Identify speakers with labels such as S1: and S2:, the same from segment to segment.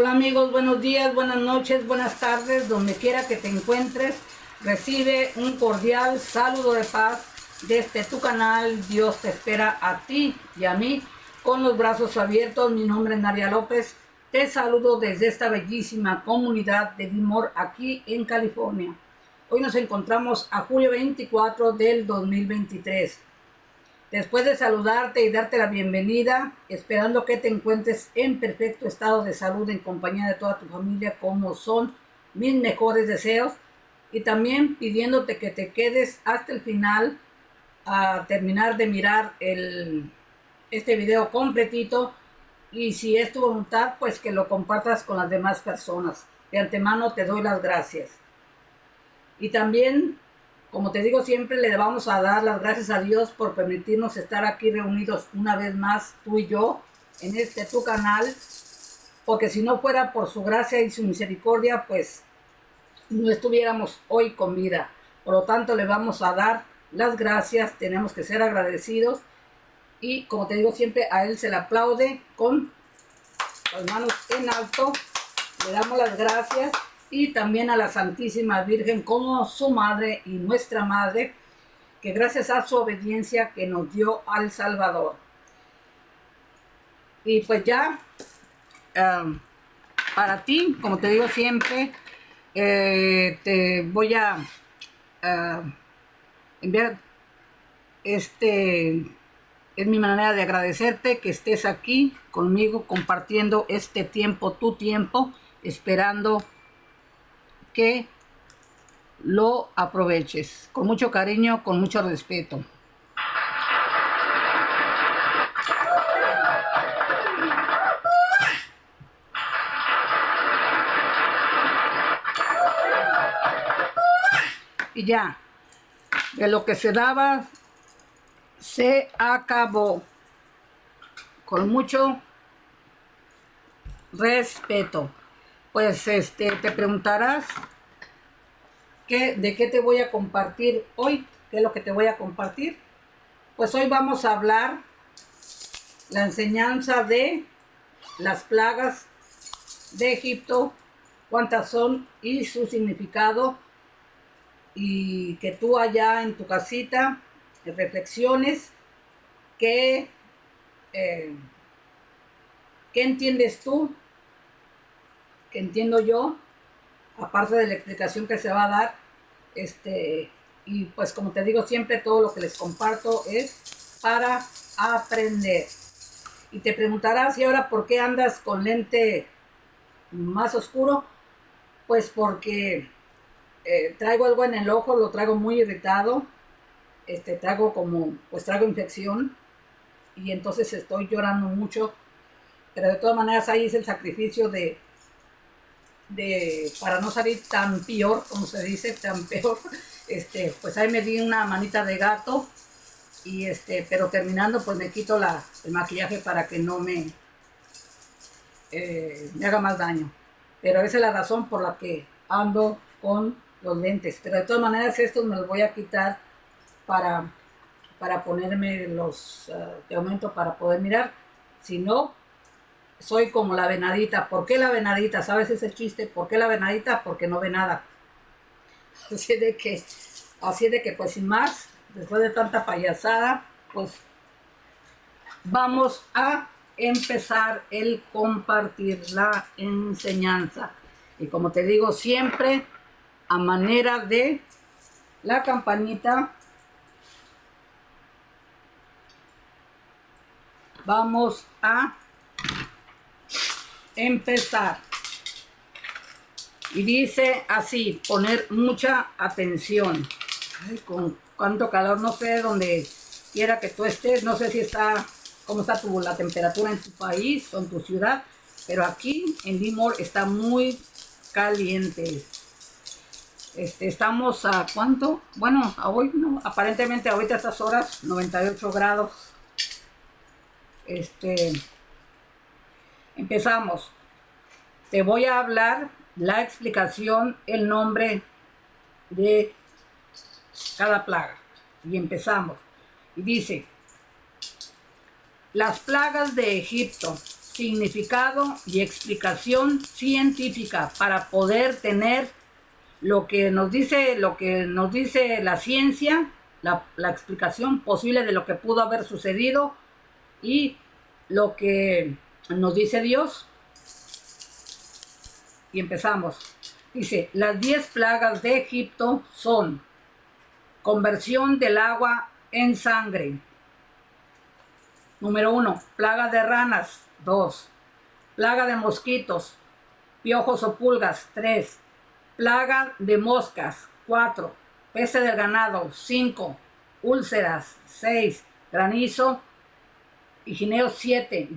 S1: Hola amigos, buenos días, buenas noches, buenas tardes, donde quiera que te encuentres. Recibe un cordial saludo de paz desde tu canal. Dios te espera a ti y a mí con los brazos abiertos. Mi nombre es Nadia López. Te saludo desde esta bellísima comunidad de Lemoore aquí en California. Hoy nos encontramos a julio 24 del 2023. Después de saludarte y darte la bienvenida, esperando que te encuentres en perfecto estado de salud en compañía de toda tu familia, como son mis mejores deseos, y también pidiéndote que te quedes hasta el final a terminar de mirar este video completito, y si es tu voluntad, pues que lo compartas con las demás personas. De antemano te doy las gracias. Y también, como te digo siempre, le vamos a dar las gracias a Dios por permitirnos estar aquí reunidos una vez más, tú y yo, en tu canal, porque si no fuera por su gracia y su misericordia, pues no estuviéramos hoy con vida. Por lo tanto, le vamos a dar las gracias, tenemos que ser agradecidos, y como te digo siempre, a Él se le aplaude con las manos en alto, le damos las gracias. Y también a la Santísima Virgen como su madre y nuestra madre, que gracias a su obediencia que nos dio al Salvador. Y pues ya, para ti, como te digo siempre, te voy a enviar es mi manera de agradecerte que estés aquí conmigo compartiendo este tiempo, tu tiempo, esperando que lo aproveches con mucho cariño, con mucho respeto. Y ya, de lo que se daba, se acabó. Con mucho respeto. Pues te preguntarás de qué te voy a compartir hoy. ¿Qué es lo que te voy a compartir? Pues hoy vamos a hablar la enseñanza de las plagas de Egipto, cuántas son y su significado, y que tú allá en tu casita reflexiones qué entiendes tú, qué entiendo yo, aparte de la explicación que se va a dar. Y pues como te digo siempre, todo lo que les comparto es para aprender. Y te preguntarás, ¿y ahora por qué andas con lente más oscuro? Pues porque traigo algo en el ojo, lo traigo muy irritado, traigo infección, y entonces estoy llorando mucho, pero de todas maneras ahí es el sacrificio para no salir tan peor, como se dice, tan peor. Pues ahí me di una manita de gato, y pero terminando pues me quito el maquillaje para que no me haga más daño. Pero esa es la razón por la que ando con los lentes. Pero de todas maneras estos me los voy a quitar para ponerme los de aumento para poder mirar. Si no, soy como la venadita. ¿Por qué la venadita? ¿Sabes ese chiste? ¿Por qué la venadita? Porque no ve nada. Así de que pues sin más, después de tanta payasada, pues vamos a empezar el compartir la enseñanza. Y como te digo siempre, a manera de la campanita, vamos a empezar. Y dice así, poner mucha atención. Ay, con cuánto calor, no sé donde quiera que tú estés, no sé si cómo está la temperatura en tu país o en tu ciudad, pero aquí en Lemoore está muy caliente. Estamos a ¿cuánto? Bueno, hoy no, aparentemente ahorita a estas horas 98 grados. Empezamos. Te voy a hablar la explicación, el nombre de cada plaga. Y empezamos. Y dice: las plagas de Egipto significado y explicación científica para poder tener lo que nos dice la ciencia, la explicación posible de lo que pudo haber sucedido y lo que nos dice Dios. Y empezamos. Dice, las 10 plagas de Egipto son: conversión del agua en sangre. Número 1, plaga de ranas. 2, plaga de mosquitos, piojos o pulgas. 3, plaga de moscas. 4, peste del ganado. 5, úlceras. 6, granizo y gineo 7,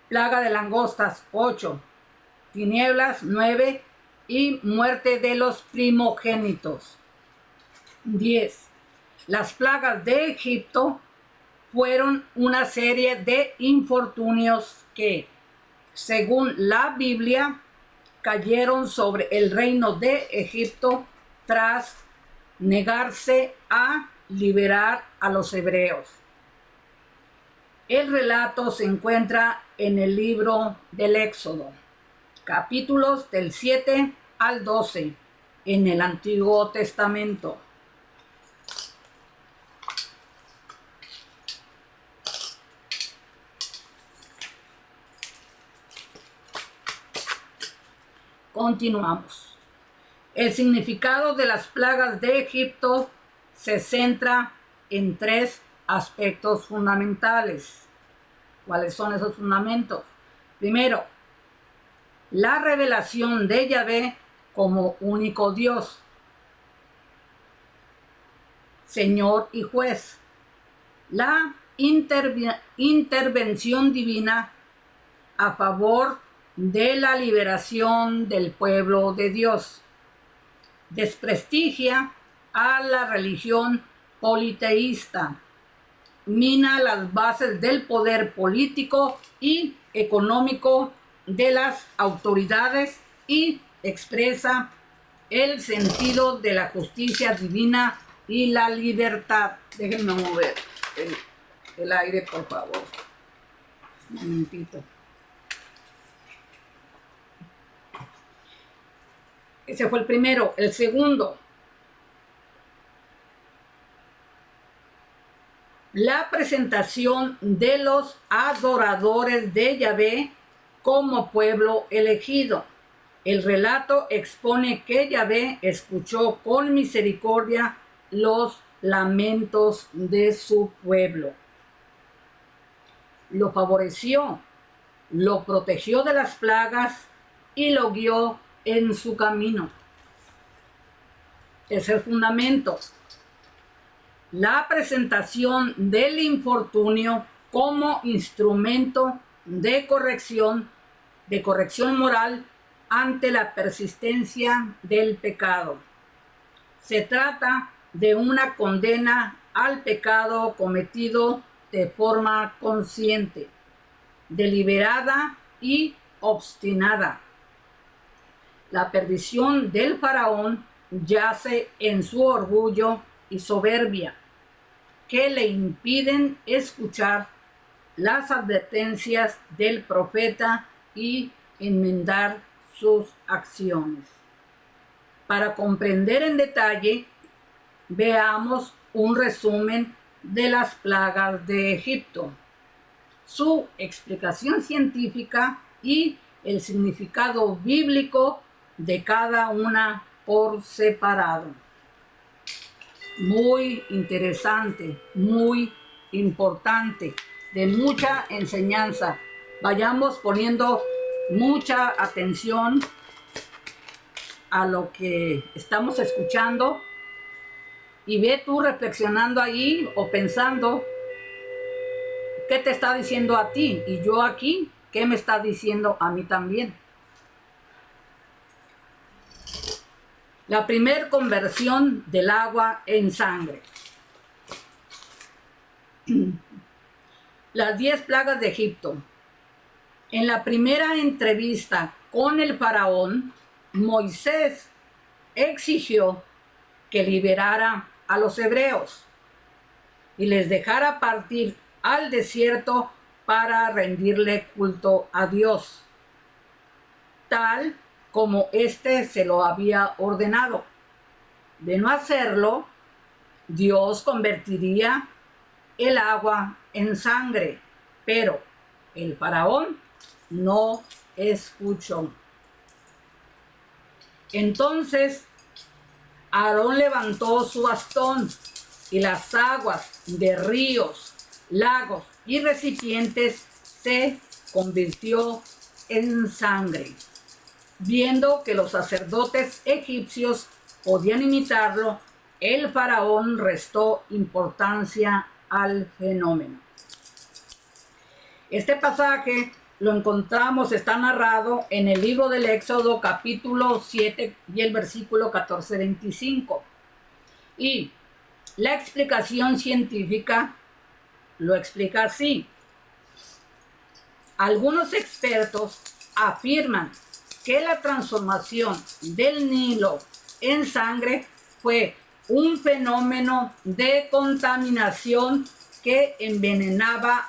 S1: plaga de langostas. 8, tinieblas. 9, y muerte de los primogénitos. 10. Las plagas de Egipto fueron una serie de infortunios que, según la Biblia, cayeron sobre el reino de Egipto tras negarse a liberar a los hebreos. El relato se encuentra en el libro del Éxodo, capítulos del 7 al 12, en el Antiguo Testamento. Continuamos. El significado de las plagas de Egipto se centra en 3 aspectos fundamentales. ¿Cuáles son esos fundamentos? Primero, la revelación de Yahvé como único Dios, Señor y Juez. La intervención divina a favor de la liberación del pueblo de Dios. Desprestigia a la religión politeísta. Mina las bases del poder político y económico de las autoridades y expresa el sentido de la justicia divina y la libertad. Déjenme mover el aire, por favor. Un momentito. Ese fue el primero. El segundo, la presentación de los adoradores de Yahvé como pueblo elegido. El relato expone que Yahvé escuchó con misericordia los lamentos de su pueblo. Lo favoreció, lo protegió de las plagas y lo guió en su camino. Es el fundamento. La presentación del infortunio como instrumento de corrección moral ante la persistencia del pecado. Se trata de una condena al pecado cometido de forma consciente, deliberada y obstinada. La perdición del faraón yace en su orgullo y soberbia, que le impiden escuchar las advertencias del profeta y enmendar sus acciones. Para comprender en detalle, veamos un resumen de las plagas de Egipto, su explicación científica y el significado bíblico de cada una por separado. Muy interesante, muy importante, de mucha enseñanza. Vayamos poniendo mucha atención a lo que estamos escuchando y ve tú reflexionando ahí o pensando qué te está diciendo a ti y yo aquí, qué me está diciendo a mí también. La primer conversión del agua en sangre. Las 10 plagas de Egipto. En la primera entrevista con el faraón, Moisés exigió que liberara a los hebreos y les dejara partir al desierto para rendirle culto a Dios, tal como éste se lo había ordenado. De no hacerlo, Dios convertiría el agua en sangre, pero el faraón no escuchó. Entonces Aarón levantó su bastón y las aguas de ríos, lagos y recipientes se convirtió en sangre. Viendo que los sacerdotes egipcios podían imitarlo, el faraón restó importancia al fenómeno. Este pasaje lo encontramos, está narrado en el libro del Éxodo capítulo 7 y el versículo 14-25. Y la explicación científica lo explica así. Algunos expertos afirman que la transformación del Nilo en sangre fue un fenómeno de contaminación que envenenaba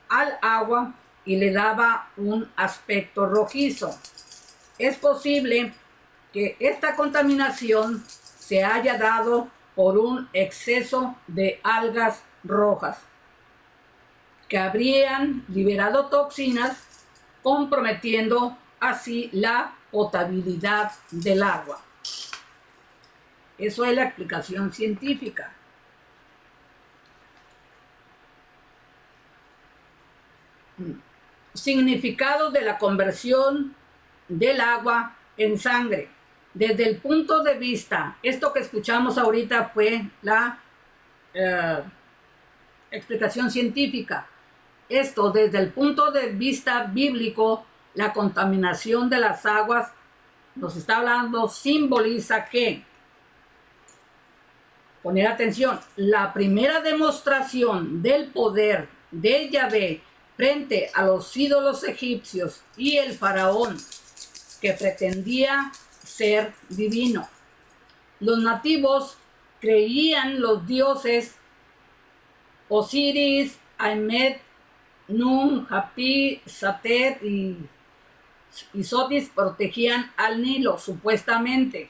S1: al agua y le daba un aspecto rojizo. Es posible que esta contaminación se haya dado por un exceso de algas rojas que habrían liberado toxinas, comprometiendo así la potabilidad del agua. Eso es la explicación científica. Significado de la conversión del agua en sangre. Desde el punto de vista, esto que escuchamos ahorita fue la explicación científica. Esto desde el punto de vista bíblico, la contaminación de las aguas, nos está hablando, simboliza que, poner atención, la primera demostración del poder de Yahvé frente a los ídolos egipcios y el faraón que pretendía ser divino. Los nativos creían los dioses Osiris, Amet, Nun, Hapi, Satet y Sotis protegían al Nilo, supuestamente,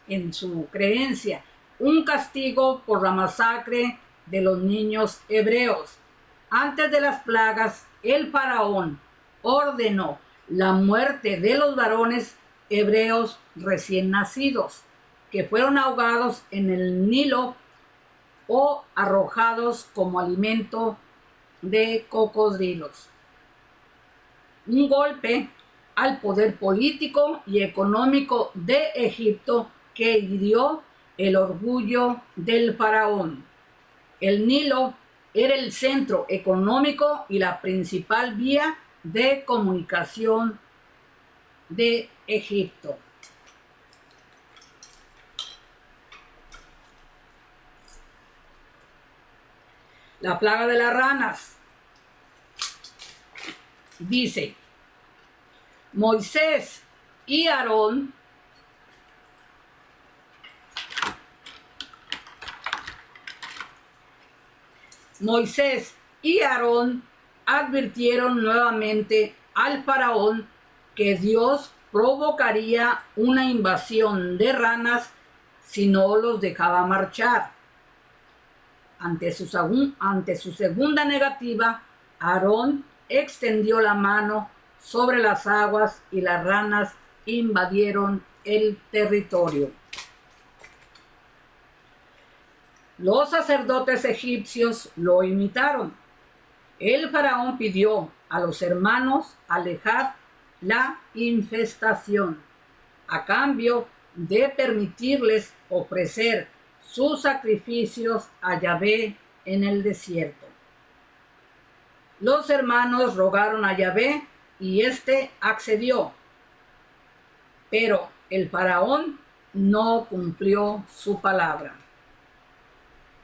S1: en su creencia, un castigo por la masacre de los niños hebreos. Antes de las plagas, el faraón ordenó la muerte de los varones hebreos recién nacidos, que fueron ahogados en el Nilo o arrojados como alimento de cocodrilos. Un golpe al poder político y económico de Egipto que hirió el orgullo del faraón. El Nilo era el centro económico y la principal vía de comunicación de Egipto. La plaga de las ranas. Dice, Moisés y Aarón advirtieron nuevamente al faraón que Dios provocaría una invasión de ranas si no los dejaba marchar. Ante su segunda negativa, Aarón extendió la mano sobre las aguas y las ranas invadieron el territorio. Los sacerdotes egipcios lo imitaron. El faraón pidió a los hermanos alejar la infestación a cambio de permitirles ofrecer sus sacrificios a Yahvé en el desierto. Los hermanos rogaron a Yahvé y éste accedió, pero el faraón no cumplió su palabra.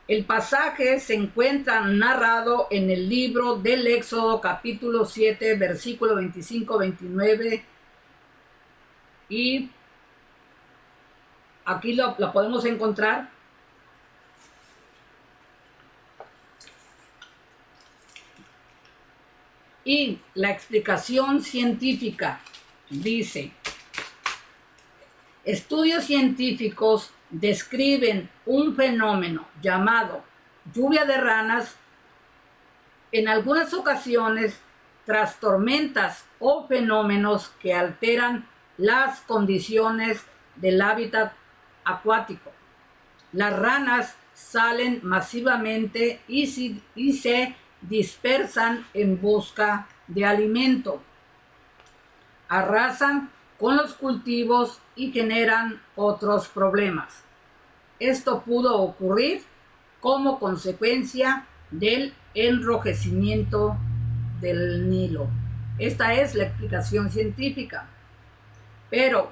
S1: El pasaje se encuentra narrado en el libro del Éxodo capítulo 7, versículo 25-29 y aquí lo podemos encontrar. Y la explicación científica dice: estudios científicos describen un fenómeno llamado lluvia de ranas en algunas ocasiones tras tormentas o fenómenos que alteran las condiciones del hábitat acuático. Las ranas salen masivamente y se dispersan en busca de alimento. Arrasan con los cultivos y generan otros problemas. Esto pudo ocurrir como consecuencia del enrojecimiento del Nilo. Esta es la explicación científica. Pero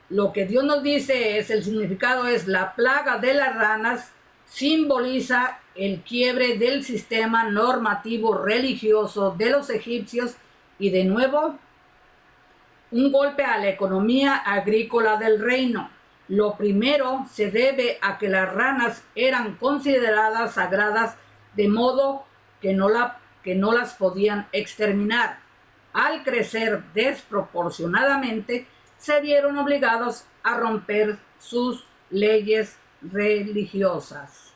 S1: lo que Dios nos dice es, el significado es: la plaga de las ranas simboliza el quiebre del sistema normativo religioso de los egipcios y, de nuevo, un golpe a la economía agrícola del reino. Lo primero se debe a que las ranas eran consideradas sagradas, de modo que no las podían exterminar. Al crecer desproporcionadamente, se vieron obligados a romper sus leyes religiosas.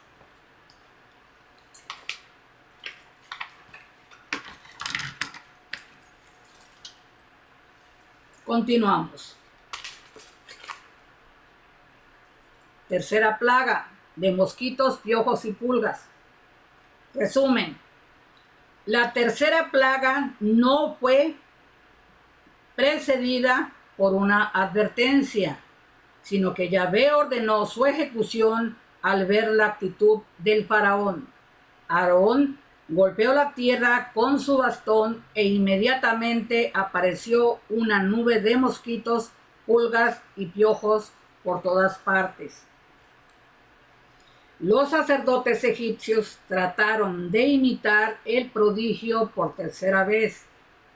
S1: Continuamos. Tercera plaga, de mosquitos, piojos y pulgas. Resumen: la tercera plaga no fue precedida por una advertencia, sino que Yahvé ordenó su ejecución al ver la actitud del faraón. Aarón golpeó la tierra con su bastón e inmediatamente apareció una nube de mosquitos, pulgas y piojos por todas partes. Los sacerdotes egipcios trataron de imitar el prodigio por tercera vez,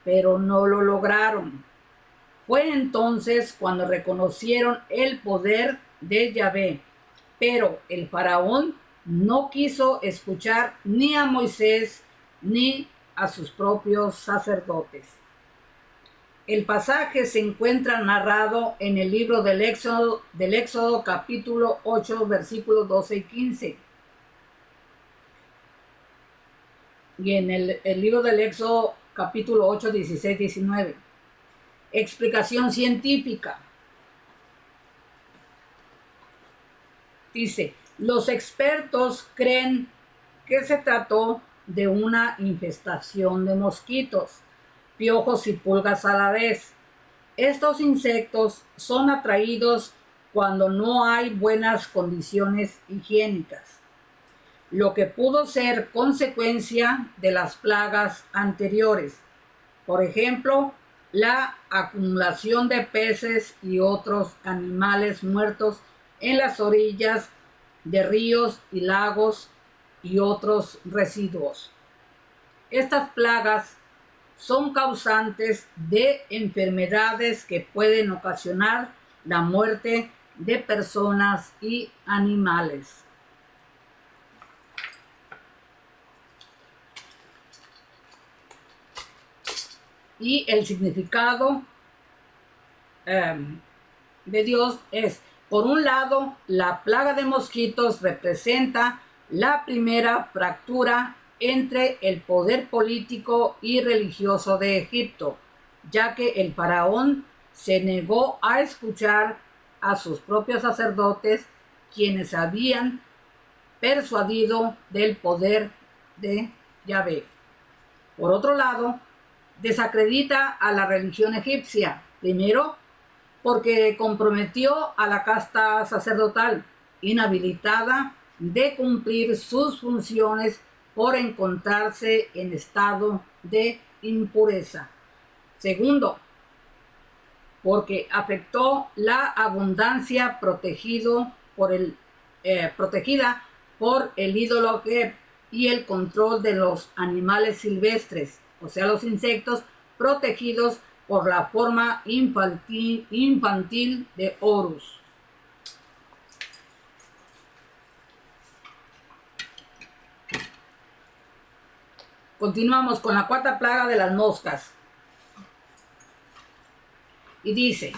S1: pero no lo lograron. Fue entonces cuando reconocieron el poder de Yahvé, pero el faraón no quiso escuchar ni a Moisés ni a sus propios sacerdotes. El pasaje se encuentra narrado en el libro del Éxodo capítulo 8, versículos 12 y 15. Y en el libro del Éxodo capítulo 8, 16, 19. Explicación científica. Dice: los expertos creen que se trató de una infestación de mosquitos, piojos y pulgas a la vez. Estos insectos son atraídos cuando no hay buenas condiciones higiénicas, lo que pudo ser consecuencia de las plagas anteriores. Por ejemplo, la acumulación de peces y otros animales muertos en las orillas de ríos y lagos y otros residuos. Estas plagas son causantes de enfermedades que pueden ocasionar la muerte de personas y animales. Y el significado de Dios es: por un lado, la plaga de mosquitos representa la primera fractura entre el poder político y religioso de Egipto, ya que el faraón se negó a escuchar a sus propios sacerdotes, quienes habían persuadido del poder de Yahvé. Por otro lado, desacredita a la religión egipcia, primero porque comprometió a la casta sacerdotal, inhabilitada de cumplir sus funciones por encontrarse en estado de impureza. Segundo, porque afectó la abundancia protegida por el ídolo Geb y el control de los animales silvestres, o sea, los insectos, protegidos por la forma infantil de Horus. Continuamos con la cuarta plaga de las moscas. Y dice,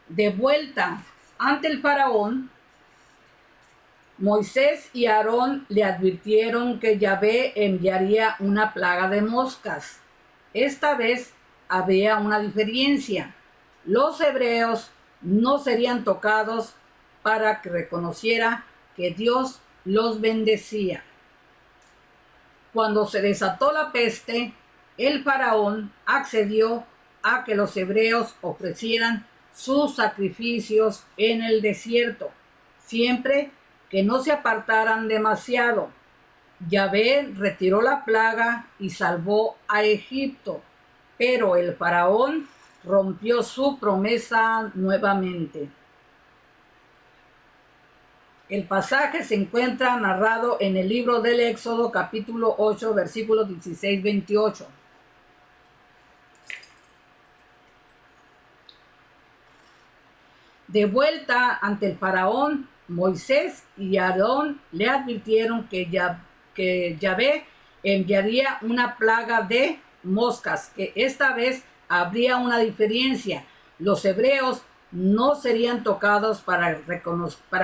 S1: de vuelta ante el faraón, Moisés y Aarón le advirtieron que Yahvé enviaría una plaga de moscas. Esta vez había una diferencia. Los hebreos no serían tocados para que reconociera que Dios los bendecía. Cuando se desató la peste, el faraón accedió a que los hebreos ofrecieran sus sacrificios en el desierto, siempre que no se apartaran demasiado. Yahvé retiró la plaga y salvó a Egipto, pero el faraón rompió su promesa nuevamente. El pasaje se encuentra narrado en el libro del Éxodo, capítulo 8, versículos 16-28. De vuelta ante el faraón, Moisés y Aarón le advirtieron que Yahvé enviaría una plaga de moscas, que esta vez habría una diferencia. Los hebreos no serían tocados para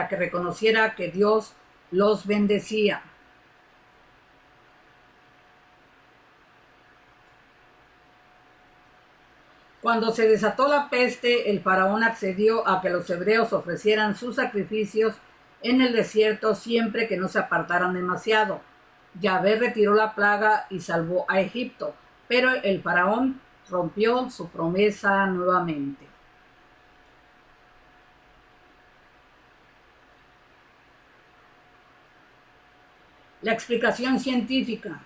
S1: que reconociera que Dios los bendecía. Cuando se desató la peste, el faraón accedió a que los hebreos ofrecieran sus sacrificios en el desierto siempre que no se apartaran demasiado. Yahvé retiró la plaga y salvó a Egipto, pero el faraón rompió su promesa nuevamente. La explicación científica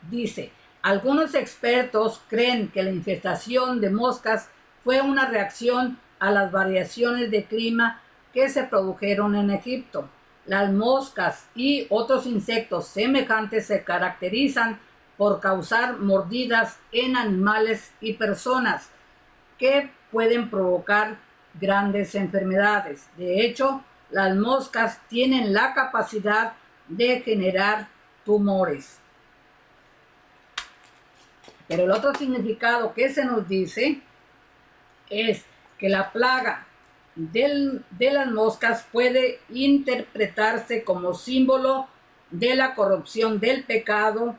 S1: dice, algunos expertos creen que la infestación de moscas fue una reacción a las variaciones de clima que se produjeron en Egipto. Las moscas y otros insectos semejantes se caracterizan por causar mordidas en animales y personas que pueden provocar grandes enfermedades. De hecho, las moscas tienen la capacidad de generar tumores. Pero el otro significado que se nos dice es que la plaga de las moscas puede interpretarse como símbolo de la corrupción del pecado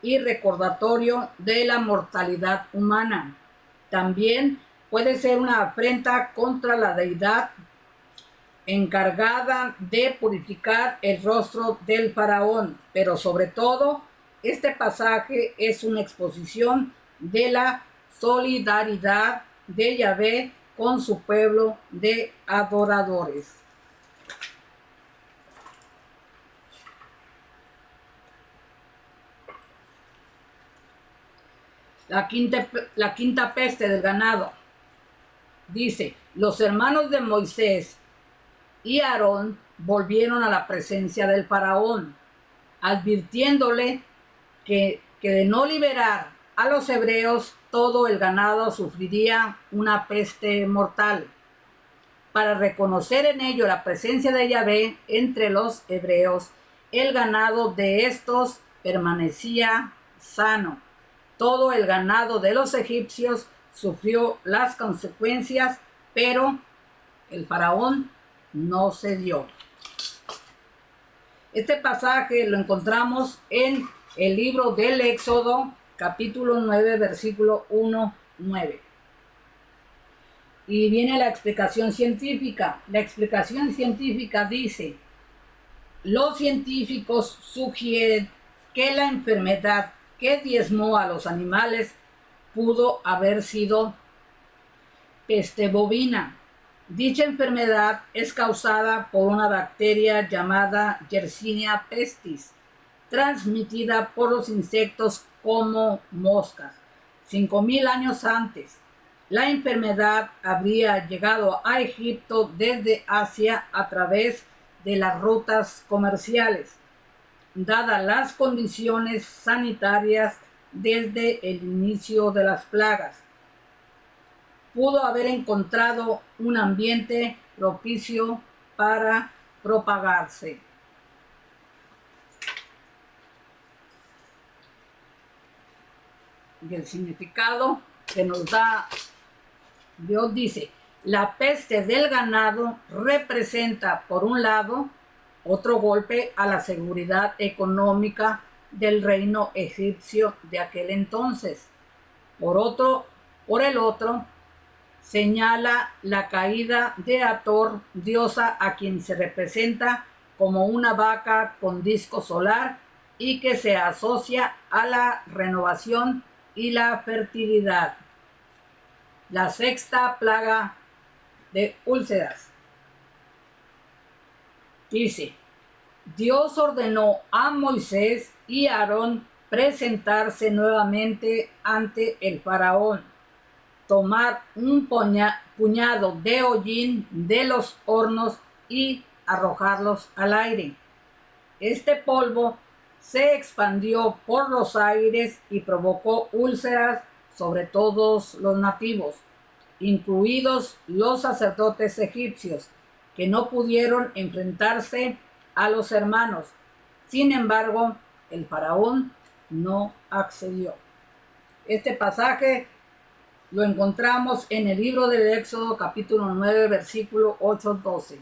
S1: y recordatorio de la mortalidad humana. También puede ser una afrenta contra la deidad encargada de purificar el rostro del faraón, pero sobre todo este pasaje es una exposición de la solidaridad de Yahvé con su pueblo de adoradores. La quinta peste del ganado. Dice, los hermanos de Moisés y Aarón volvieron a la presencia del faraón, advirtiéndole que de no liberar a los hebreos, todo el ganado sufriría una peste mortal. Para reconocer en ello la presencia de Yahvé entre los hebreos, el ganado de estos permanecía sano. Todo el ganado de los egipcios sufrió las consecuencias, pero el faraón no cedió. Este pasaje lo encontramos en el libro del Éxodo, capítulo 9, versículo 1-9. Y viene la explicación científica. La explicación científica dice, los científicos sugieren que la enfermedad que diezmó a los animales pudo haber sido peste bovina. Dicha enfermedad es causada por una bacteria llamada Yersinia pestis, transmitida por los insectos como moscas. 5,000 años antes, la enfermedad habría llegado a Egipto desde Asia a través de las rutas comerciales, dadas las condiciones sanitarias desde el inicio de las plagas. Pudo haber encontrado un ambiente propicio para propagarse. y el significado que nos da Dios dice: la peste del ganado representa, por un lado, otro golpe a la seguridad económica del reino egipcio de aquel entonces. Por el otro, señala la caída de Hathor, diosa a quien se representa como una vaca con disco solar y que se asocia a la renovación y la fertilidad. La sexta plaga de úlceras. Dice: Dios ordenó a Moisés y a Aarón presentarse nuevamente ante el faraón, tomar un puñado de hollín de los hornos y arrojarlos al aire. Este polvo se expandió por los aires y provocó úlceras sobre todos los nativos, incluidos los sacerdotes egipcios, que no pudieron enfrentarse a los hermanos. Sin embargo, el faraón no accedió. Este pasaje lo encontramos en el libro del Éxodo, capítulo 9, versículo 8-12.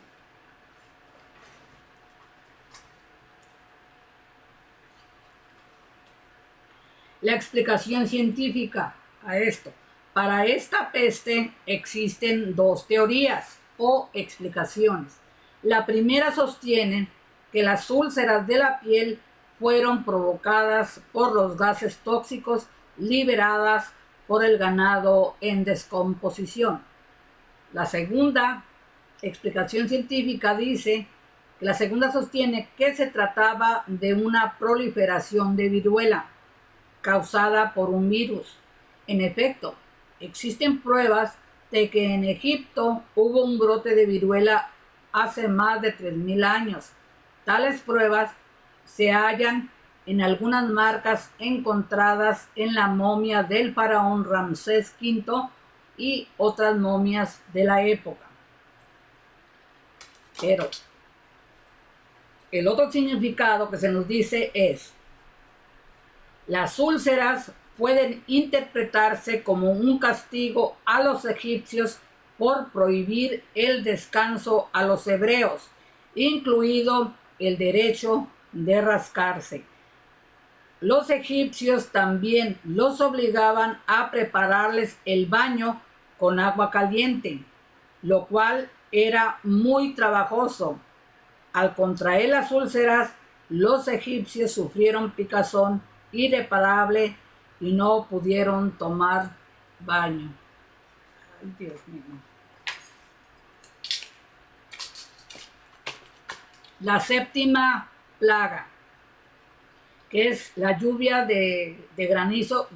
S1: La explicación científica a esto. Para esta peste existen dos teorías o explicaciones. La primera sostiene que las úlceras de la piel fueron provocadas por los gases tóxicos liberadas por el ganado en descomposición. La segunda explicación científica dice que la segunda sostiene que se trataba de una proliferación de viruela causada por un virus. En efecto, existen pruebas de que en Egipto hubo un brote de viruela hace más de 3000 años. Tales pruebas se hallan en algunas marcas encontradas en la momia del faraón Ramsés V y otras momias de la época. Pero el otro significado que se nos dice es: las úlceras pueden interpretarse como un castigo a los egipcios por prohibir el descanso a los hebreos, incluido el derecho de rascarse. Los egipcios también los obligaban a prepararles el baño con agua caliente, lo cual era muy trabajoso. Al contraer las úlceras, los egipcios sufrieron picazón irreparable y no pudieron tomar baño. Ay, Dios mío. La séptima plaga, que es la lluvia de granizo.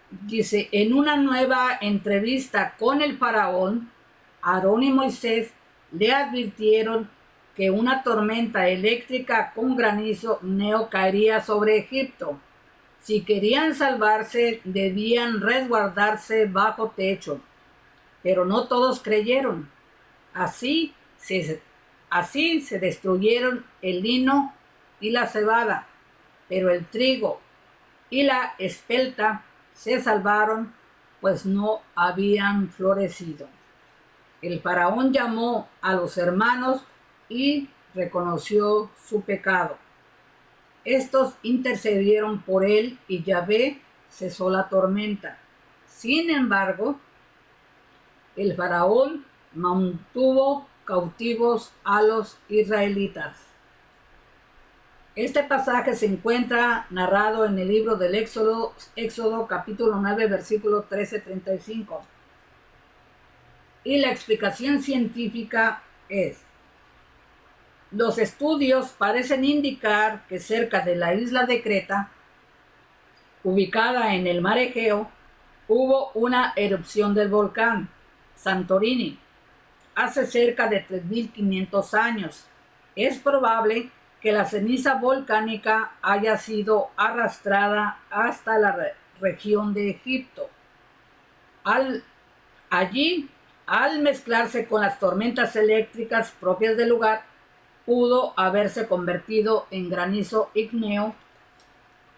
S1: Dice: en una nueva entrevista con el faraón, Aarón y Moisés le advirtieron que una tormenta eléctrica con granizo caería sobre Egipto. Si querían salvarse, debían resguardarse bajo techo. Pero no todos creyeron. Así se destruyeron el lino y la cebada, pero el trigo y la espelta se salvaron, pues no habían florecido. El faraón llamó a los hermanos y reconoció su pecado. Estos intercedieron por él y Yahvé cesó la tormenta. Sin embargo, el faraón mantuvo cautivos a los israelitas. Este pasaje se encuentra narrado en el libro del Éxodo capítulo 9, versículo 13-35. Y la explicación científica es: los estudios parecen indicar que cerca de la isla de Creta, ubicada en el mar Egeo, hubo una erupción del volcán Santorini hace cerca de 3500 años. Es probable que la ceniza volcánica haya sido arrastrada hasta la región de Egipto. Allí, al mezclarse con las tormentas eléctricas propias del lugar, pudo haberse convertido en granizo ígneo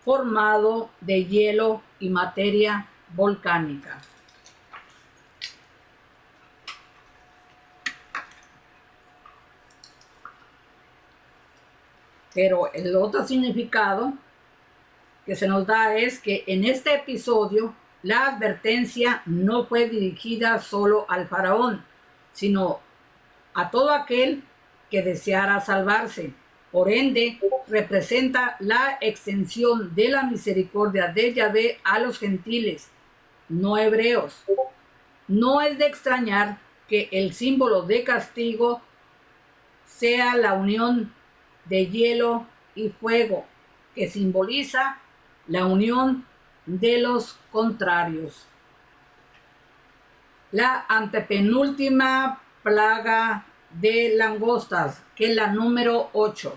S1: formado de hielo y materia volcánica. Pero el otro significado que se nos da es que en este episodio la advertencia no fue dirigida solo al faraón, sino a todo aquel que deseara salvarse. Por ende, representa la extensión de la misericordia de Yahvé a los gentiles, no hebreos. No es de extrañar que el símbolo de castigo sea la unión de hielo y fuego, que simboliza la unión de los contrarios. La antepenúltima plaga de langostas, que es la número 8.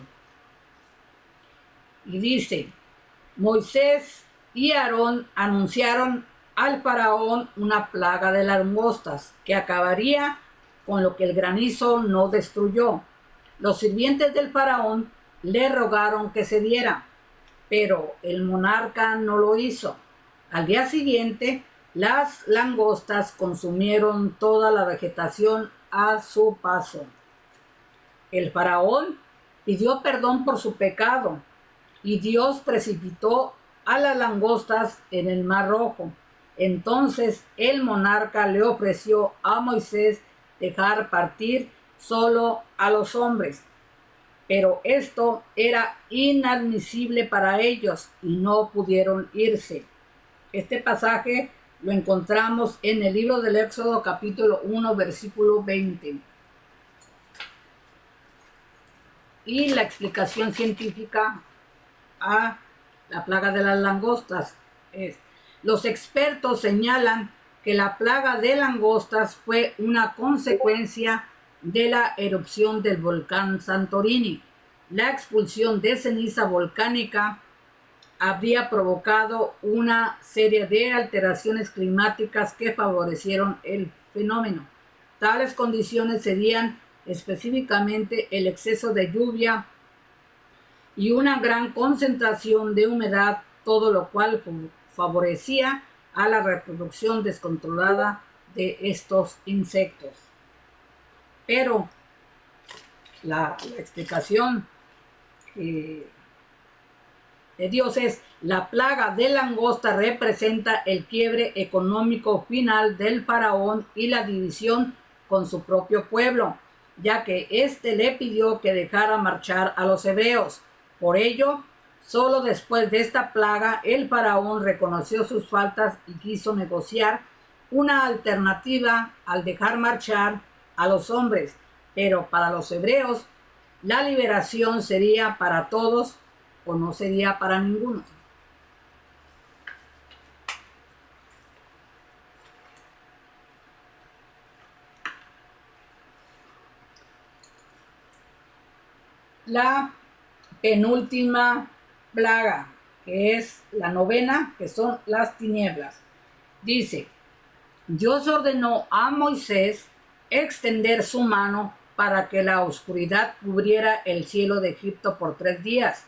S1: Y dice, Moisés y Aarón anunciaron al faraón una plaga de langostas que acabaría con lo que el granizo no destruyó. Los sirvientes del faraón le rogaron que se diera, pero el monarca no lo hizo. Al día siguiente, las langostas consumieron toda la vegetación a su paso. El faraón pidió perdón por su pecado y Dios precipitó a las langostas en el Mar Rojo. Entonces el monarca le ofreció a Moisés dejar partir solo a los hombres, pero esto era inadmisible para ellos y no pudieron irse. Este pasaje lo encontramos en el libro del Éxodo capítulo 1 versículo 20. Y la explicación científica a la plaga de las langostas es: los expertos señalan que la plaga de langostas fue una consecuencia de la erupción del volcán Santorini. La expulsión de ceniza volcánica habría provocado una serie de alteraciones climáticas que favorecieron el fenómeno. Tales condiciones serían específicamente el exceso de lluvia y una gran concentración de humedad, todo lo cual favorecía a la reproducción descontrolada de estos insectos. Pero la explicación de Dios es: la plaga de langosta representa el quiebre económico final del faraón y la división con su propio pueblo, ya que éste le pidió que dejara marchar a los hebreos. Por ello, solo después de esta plaga el faraón reconoció sus faltas y quiso negociar una alternativa al dejar marchar a los hombres, pero para los hebreos la liberación sería para todos o no sería para ninguno. La penúltima plaga, que es la novena, que son las tinieblas. Dice, Dios ordenó a Moisés extender su mano para que la oscuridad cubriera el cielo de Egipto por 3 días.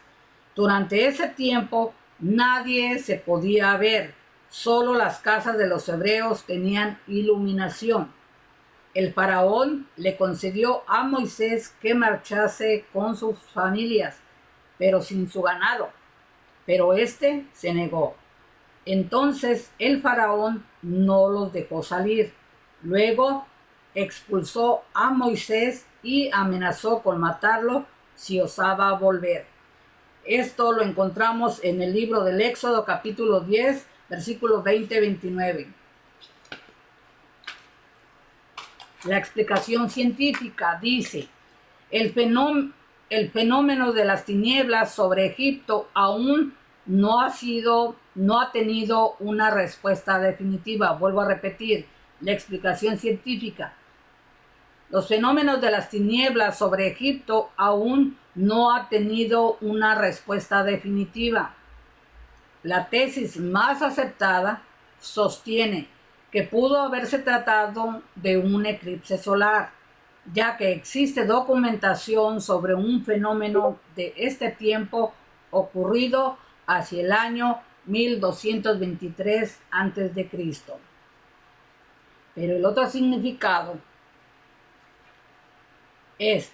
S1: Durante ese tiempo nadie se podía ver, solo las casas de los hebreos tenían iluminación. El faraón le concedió a Moisés que marchase con sus familias, pero sin su ganado. Pero éste se negó. Entonces el faraón no los dejó salir. Luego expulsó a Moisés y amenazó con matarlo si osaba volver. Esto lo encontramos en el libro del Éxodo capítulo 10, versículos 20-29. La explicación científica dice, el fenómeno de las tinieblas sobre Egipto aún no ha tenido una respuesta definitiva. Vuelvo a repetir, la explicación científica. Los fenómenos de las tinieblas sobre Egipto aún no ha tenido una respuesta definitiva. La tesis más aceptada sostiene que pudo haberse tratado de un eclipse solar, ya que existe documentación sobre un fenómeno de este tiempo ocurrido hacia el año 1223 a.C. Pero el otro significado es: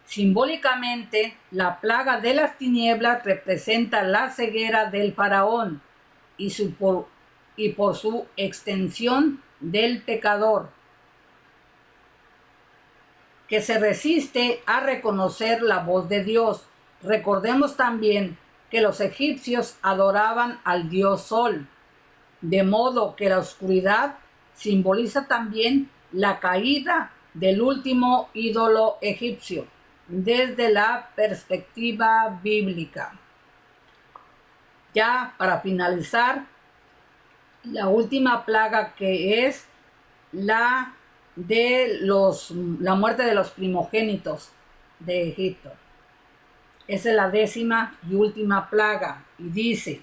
S1: simbólicamente, la plaga de las tinieblas representa la ceguera del faraón y por su extensión del pecador, que se resiste a reconocer la voz de Dios. Recordemos también que los egipcios adoraban al dios Sol, de modo que la oscuridad simboliza también la caída del último ídolo egipcio, desde la perspectiva bíblica. Ya para finalizar, la última plaga, que es la muerte de los primogénitos de Egipto. Esa es la 10ª y última plaga. Y dice: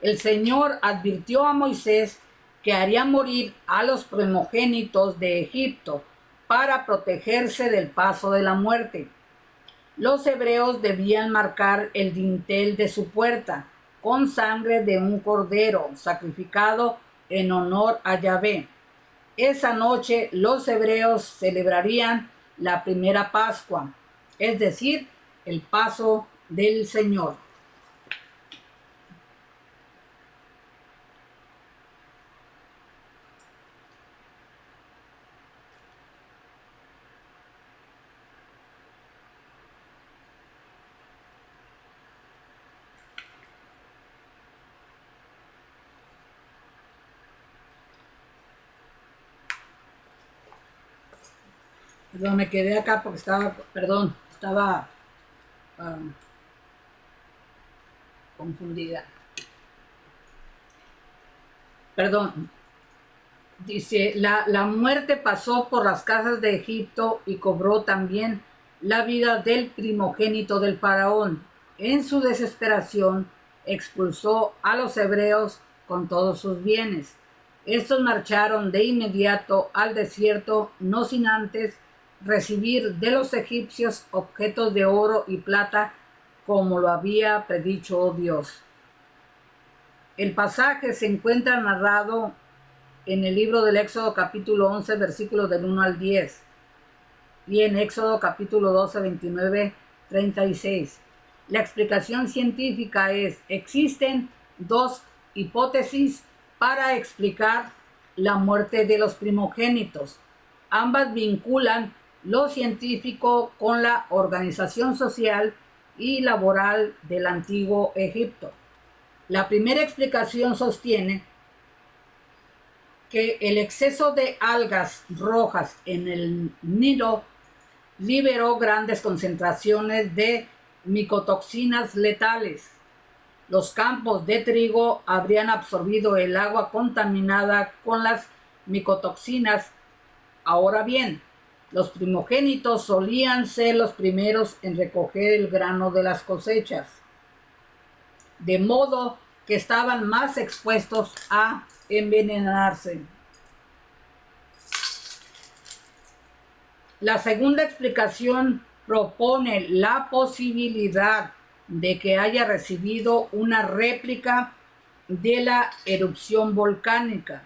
S1: el Señor advirtió a Moisés que haría morir a los primogénitos de Egipto para protegerse del paso de la muerte. Los hebreos debían marcar el dintel de su puerta con sangre de un cordero sacrificado en honor a Yahvé. Esa noche los hebreos celebrarían la primera Pascua, es decir, el paso del Señor. Perdón, me quedé acá porque estaba confundida. Perdón. Dice: la muerte pasó por las casas de Egipto y cobró también la vida del primogénito del faraón. En su desesperación expulsó a los hebreos con todos sus bienes. Estos marcharon de inmediato al desierto, no sin antes recibir de los egipcios objetos de oro y plata, como lo había predicho Dios. El pasaje se encuentra narrado en el libro del Éxodo capítulo 11, versículos del 1 al 10, y en Éxodo capítulo 12, 29, 36. La explicación científica es: existen dos hipótesis para explicar la muerte de los primogénitos. Ambas vinculan lo científico con la organización social y laboral del antiguo Egipto. La primera explicación sostiene que el exceso de algas rojas en el Nilo liberó grandes concentraciones de micotoxinas letales. Los campos de trigo habrían absorbido el agua contaminada con las micotoxinas. Ahora bien, los primogénitos solían ser los primeros en recoger el grano de las cosechas, de modo que estaban más expuestos a envenenarse. La segunda explicación propone la posibilidad de que haya recibido una réplica de la erupción volcánica.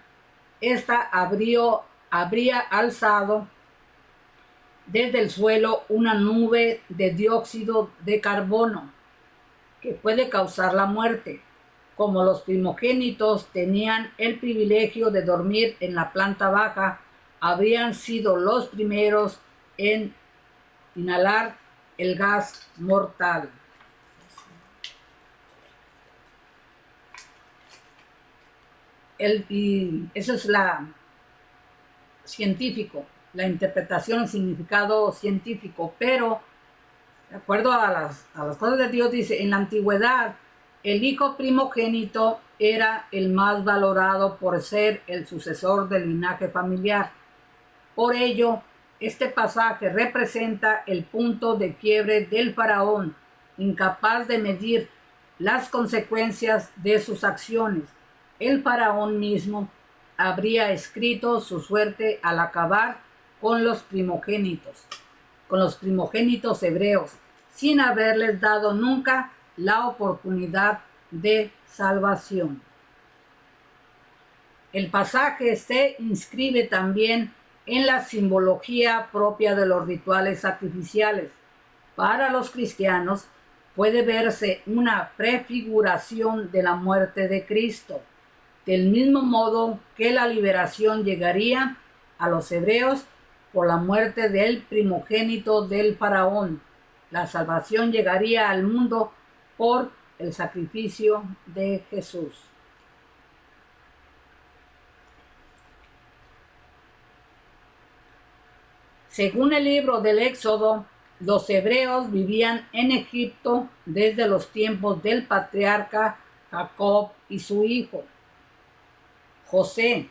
S1: Esta habría alzado desde el suelo una nube de dióxido de carbono que puede causar la muerte. Como los primogénitos tenían el privilegio de dormir en la planta baja, habrían sido los primeros en inhalar el gas mortal. Y eso es la interpretación, el significado científico, pero de acuerdo a las cosas de Dios, dice: en la antigüedad el hijo primogénito era el más valorado por ser el sucesor del linaje familiar. Por ello, este pasaje representa el punto de quiebre del faraón, incapaz de medir las consecuencias de sus acciones. El faraón mismo habría escrito su suerte al acabar con los primogénitos hebreos, sin haberles dado nunca la oportunidad de salvación. El pasaje se inscribe también en la simbología propia de los rituales sacrificiales. Para los cristianos puede verse una prefiguración de la muerte de Cristo, del mismo modo que la liberación llegaría a los hebreos por la muerte del primogénito del faraón. La salvación llegaría al mundo por el sacrificio de Jesús. Según el libro del Éxodo, los hebreos vivían en Egipto desde los tiempos del patriarca Jacob y su hijo José.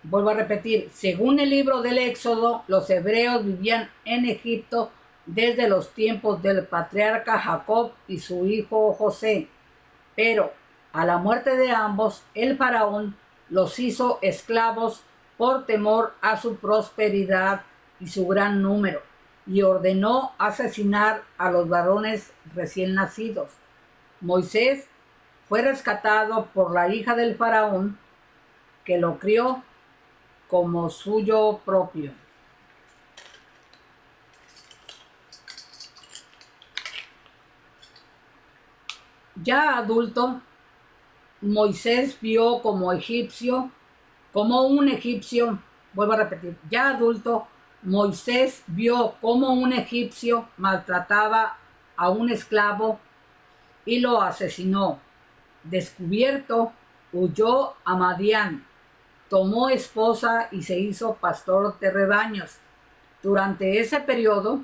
S1: Vuelvo a repetir, según el libro del Éxodo, los hebreos vivían en Egipto desde los tiempos del patriarca Jacob y su hijo José. Pero a la muerte de ambos, el faraón los hizo esclavos por temor a su prosperidad y su gran número, y ordenó asesinar a los varones recién nacidos. Moisés fue rescatado por la hija del faraón, que lo crió como suyo propio. Ya adulto, Moisés vio como un egipcio, vuelvo a repetir, ya adulto, Moisés vio como un egipcio maltrataba a un esclavo y lo asesinó. Descubierto, huyó a Madián, tomó esposa y se hizo pastor de rebaños. Durante ese periodo,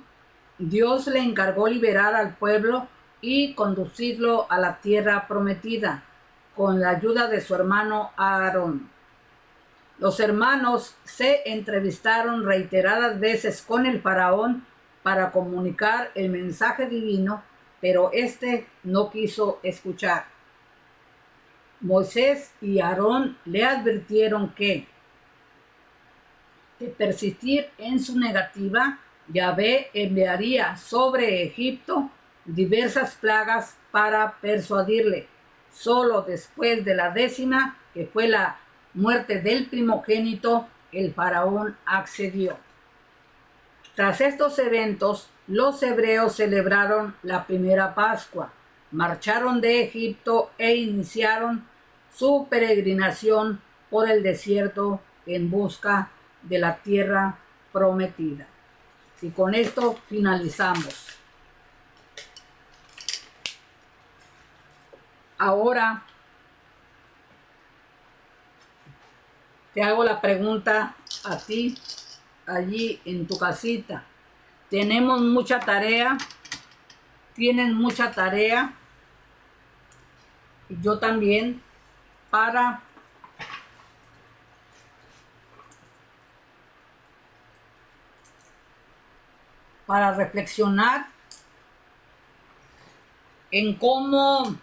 S1: Dios le encargó liberar al pueblo y conducirlo a la tierra prometida, con la ayuda de su hermano Aarón. Los hermanos se entrevistaron reiteradas veces con el faraón para comunicar el mensaje divino, pero éste no quiso escuchar. Moisés y Aarón le advirtieron que, de persistir en su negativa, Yahvé enviaría sobre Egipto diversas plagas para persuadirle. Solo después de la 10ª, que fue la muerte del primogénito, el faraón accedió. Tras estos eventos, los hebreos celebraron la primera Pascua, marcharon de Egipto e iniciaron su peregrinación por el desierto en busca de la tierra prometida. Y con esto finalizamos. Ahora te hago la pregunta a ti, allí en tu casita. Tenemos mucha tarea, tienen mucha tarea, y yo también, para reflexionar en cómo,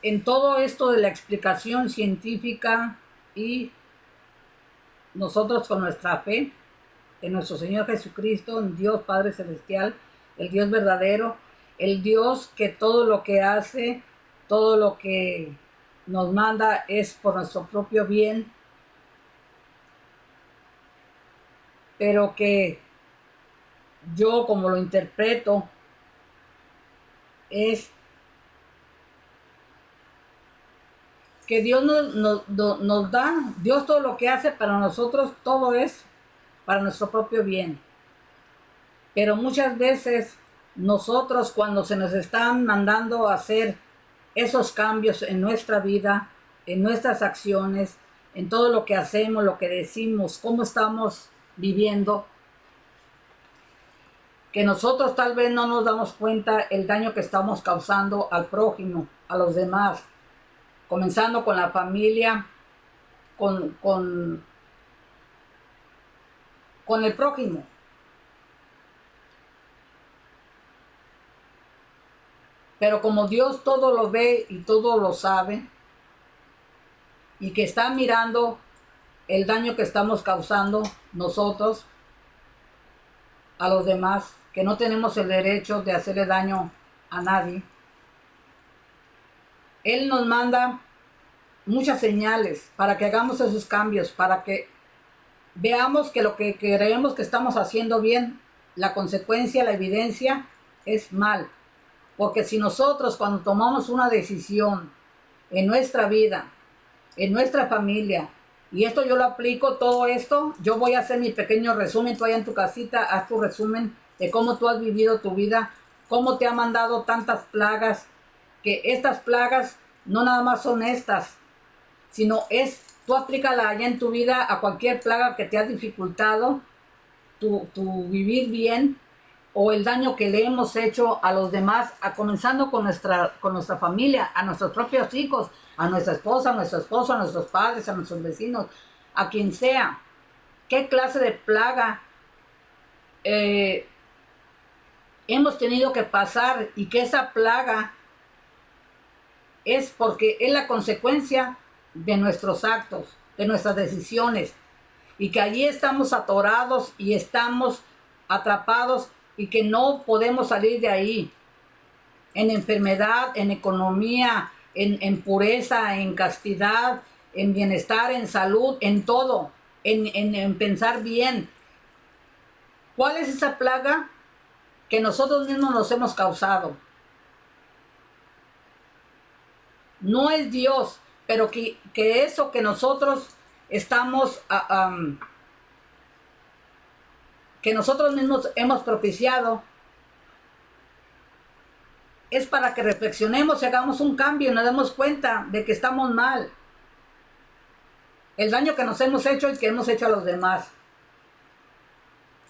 S1: en todo esto de la explicación científica y nosotros con nuestra fe en nuestro Señor Jesucristo, en Dios Padre Celestial, el Dios verdadero, el Dios que todo lo que hace, todo lo que nos manda es por nuestro propio bien, pero que yo, como lo interpreto, es que Dios nos da, Dios todo lo que hace para nosotros, todo es para nuestro propio bien. Pero muchas veces nosotros, cuando se nos están mandando a hacer esos cambios en nuestra vida, en nuestras acciones, en todo lo que hacemos, lo que decimos, cómo estamos viviendo, que nosotros tal vez no nos damos cuenta el daño que estamos causando al prójimo, a los demás, comenzando con la familia, con el prójimo. Pero como Dios todo lo ve y todo lo sabe, y que está mirando el daño que estamos causando nosotros a los demás, que no tenemos el derecho de hacerle daño a nadie, Él nos manda muchas señales para que hagamos esos cambios, para que veamos que lo que creemos que estamos haciendo bien, la consecuencia, la evidencia es mal. Porque si nosotros cuando tomamos una decisión en nuestra vida, en nuestra familia, y esto yo lo aplico, todo esto, yo voy a hacer mi pequeño resumen, tú allá en tu casita, haz tu resumen de cómo tú has vivido tu vida, cómo te ha mandado tantas plagas, que estas plagas no nada más son estas, sino tú aplícala allá en tu vida a cualquier plaga que te ha dificultado tu vivir bien, o el daño que le hemos hecho a los demás, comenzando con nuestra familia, a nuestros propios hijos, a nuestra esposa, a nuestro esposo, a nuestros padres, a nuestros vecinos, a quien sea. ¿Qué clase de plaga hemos tenido que pasar? Y que esa plaga es porque es la consecuencia de nuestros actos, de nuestras decisiones, y que allí estamos atorados y estamos atrapados y que no podemos salir de ahí, en enfermedad, en economía, en pureza, en castidad, en bienestar, en salud, en todo, en pensar bien. ¿Cuál es esa plaga que nosotros mismos nos hemos causado? No es Dios, pero que eso que nosotros estamos, que nosotros mismos hemos propiciado, es para que reflexionemos y hagamos un cambio y nos demos cuenta de que estamos mal. El daño que nos hemos hecho y que hemos hecho a los demás.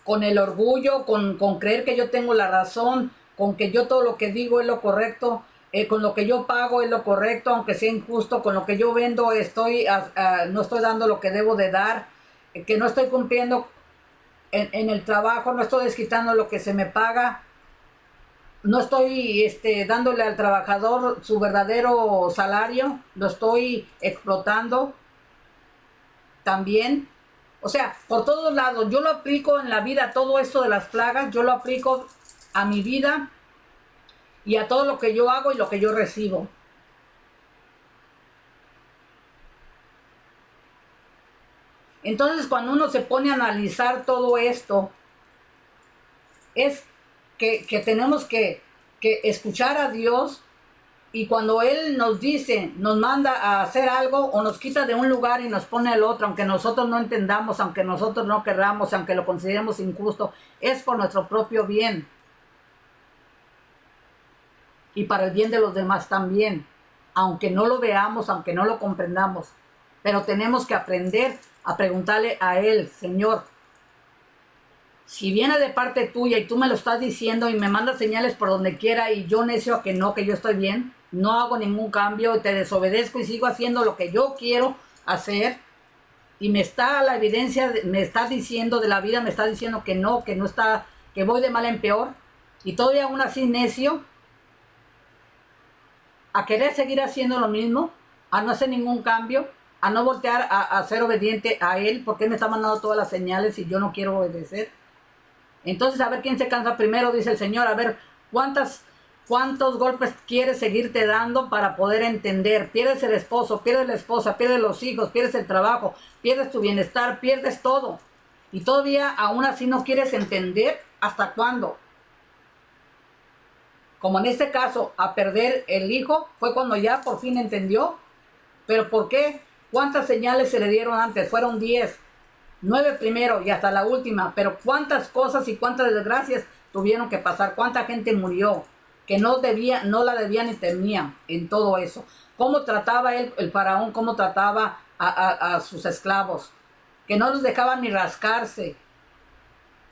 S1: Con el orgullo, con creer que yo tengo la razón, con que yo todo lo que digo es lo correcto, con lo que yo pago es lo correcto, aunque sea injusto, con lo que yo vendo no estoy dando lo que debo de dar, que no estoy cumpliendo en el trabajo, no estoy desquitando lo que se me paga, no estoy dándole al trabajador su verdadero salario, lo estoy explotando también. O sea, por todos lados, yo lo aplico en la vida, todo esto de las plagas, yo lo aplico a mi vida y a todo lo que yo hago y lo que yo recibo. Entonces, cuando uno se pone a analizar todo esto, es que tenemos que escuchar a Dios, y cuando Él nos dice, nos manda a hacer algo o nos quita de un lugar y nos pone al otro, aunque nosotros no entendamos, aunque nosotros no querramos, aunque lo consideremos injusto, es por nuestro propio bien y para el bien de los demás también, aunque no lo veamos, aunque no lo comprendamos. Pero tenemos que aprender a preguntarle a Él: Señor, si viene de parte tuya y tú me lo estás diciendo y me mandas señales por donde quiera y yo necio a que no, que yo estoy bien, no hago ningún cambio, te desobedezco y sigo haciendo lo que yo quiero hacer, y me está la evidencia, me está diciendo de la vida, me está diciendo que no está, que voy de mal en peor, y todavía aún así necio a querer seguir haciendo lo mismo, a no hacer ningún cambio, a no voltear a ser obediente a Él, porque Él me está mandando todas las señales y yo no quiero obedecer. Entonces, a ver quién se cansa primero, dice el Señor. A ver, ¿cuántos golpes quieres seguirte dando para poder entender? Pierdes el esposo, pierdes la esposa, pierdes los hijos, pierdes el trabajo, pierdes tu bienestar, pierdes todo. Y todavía aún así no quieres entender. ¿Hasta cuándo? Como en este caso, a perder el hijo fue cuando ya por fin entendió. ¿Pero por qué? ¿Cuántas señales se le dieron antes? Fueron 10. 9 primero y hasta la última, pero cuántas cosas y cuántas desgracias tuvieron que pasar, cuánta gente murió que no la debía ni temía en todo eso. Cómo trataba el faraón, cómo trataba a sus esclavos, que no los dejaban ni rascarse.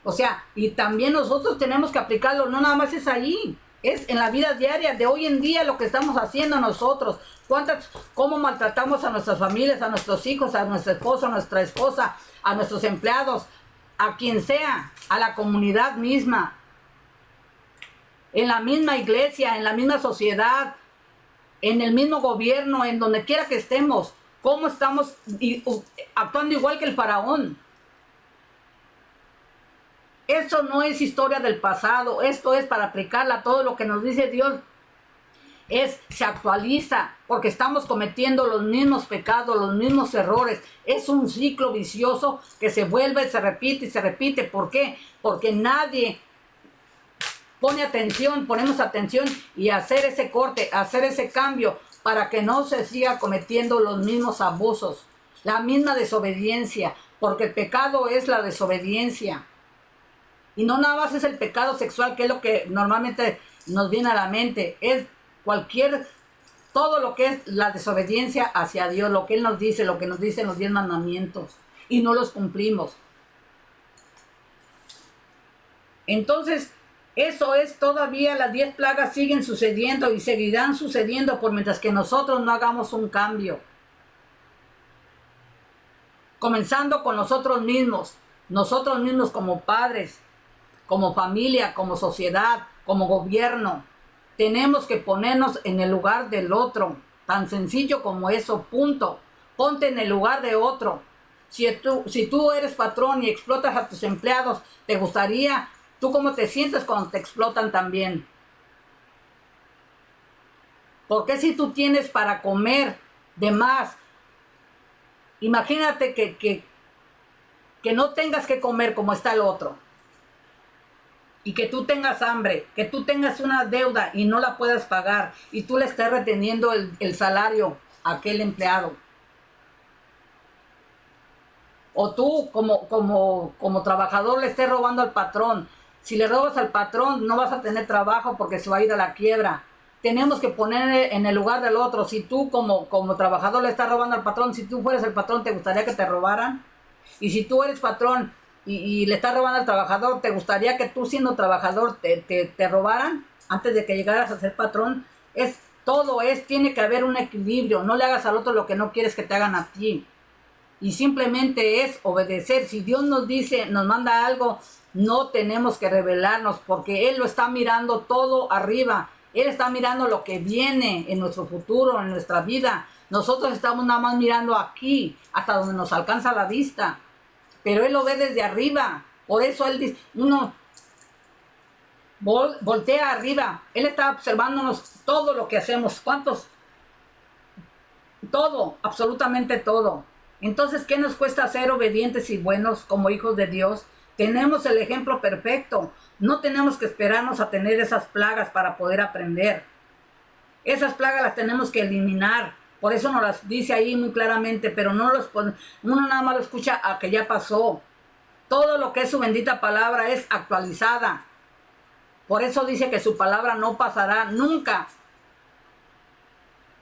S1: O sea, y también nosotros tenemos que aplicarlo, no nada más es allí, es en la vida diaria de hoy en día lo que estamos haciendo nosotros. Cómo maltratamos a nuestras familias, a nuestros hijos, a nuestro esposo, a nuestra esposa, a nuestros empleados, a quien sea, a la comunidad misma, en la misma iglesia, en la misma sociedad, en el mismo gobierno, en donde quiera que estemos. Cómo estamos actuando igual que el faraón. Esto no es historia del pasado, esto es para aplicarla a todo lo que nos dice Dios. se actualiza, porque estamos cometiendo los mismos pecados, los mismos errores. Es un ciclo vicioso que se vuelve, se repite y se repite. ¿Por qué? Porque nadie pone atención, ponemos atención y hacer ese corte, hacer ese cambio para que no se siga cometiendo los mismos abusos, la misma desobediencia, porque el pecado es la desobediencia. Y no nada más es el pecado sexual, que es lo que normalmente nos viene a la mente, es todo lo que es la desobediencia hacia Dios, lo que Él nos dice, lo que nos dicen los 10 mandamientos, y no los cumplimos. Entonces, eso es todavía, las 10 plagas siguen sucediendo y seguirán sucediendo por mientras que nosotros no hagamos un cambio. Comenzando con nosotros mismos como padres, como familia, como sociedad, como gobierno. Tenemos que ponernos en el lugar del otro, tan sencillo como eso, punto. Ponte en el lugar de otro. Si tú eres patrón y explotas a tus empleados, ¿te gustaría? ¿Tú cómo te sientes cuando te explotan también? ¿Por qué si tú tienes para comer de más? Imagínate que no tengas que comer como está el otro. Y que tú tengas hambre, que tú tengas una deuda y no la puedas pagar. Y tú le estés reteniendo el salario a aquel empleado. O tú como trabajador le estés robando al patrón. Si le robas al patrón no vas a tener trabajo porque se va a ir a la quiebra. Tenemos que poner en el lugar del otro. Si tú como trabajador le estás robando al patrón, si tú fueras el patrón, ¿te gustaría que te robaran? Y si tú eres patrón y le estás robando al trabajador, ¿te gustaría que tú siendo trabajador te robaran antes de que llegaras a ser patrón? Tiene que haber un equilibrio. No le hagas al otro lo que no quieres que te hagan a ti. Y simplemente es obedecer. Si Dios nos dice, nos manda algo, no tenemos que rebelarnos porque Él lo está mirando todo arriba. Él está mirando lo que viene en nuestro futuro, en nuestra vida. Nosotros estamos nada más mirando aquí, hasta donde nos alcanza la vista. Pero Él lo ve desde arriba. Por eso Él dice, uno voltea arriba. Él está observándonos todo lo que hacemos. Todo, absolutamente todo. Entonces, ¿qué nos cuesta ser obedientes y buenos como hijos de Dios? Tenemos el ejemplo perfecto. No tenemos que esperarnos a tener esas plagas para poder aprender. Esas plagas las tenemos que eliminar. Por eso nos las dice ahí muy claramente, pero uno nada más lo escucha a que ya pasó. Todo lo que es su bendita palabra es actualizada. Por eso dice que su palabra no pasará nunca.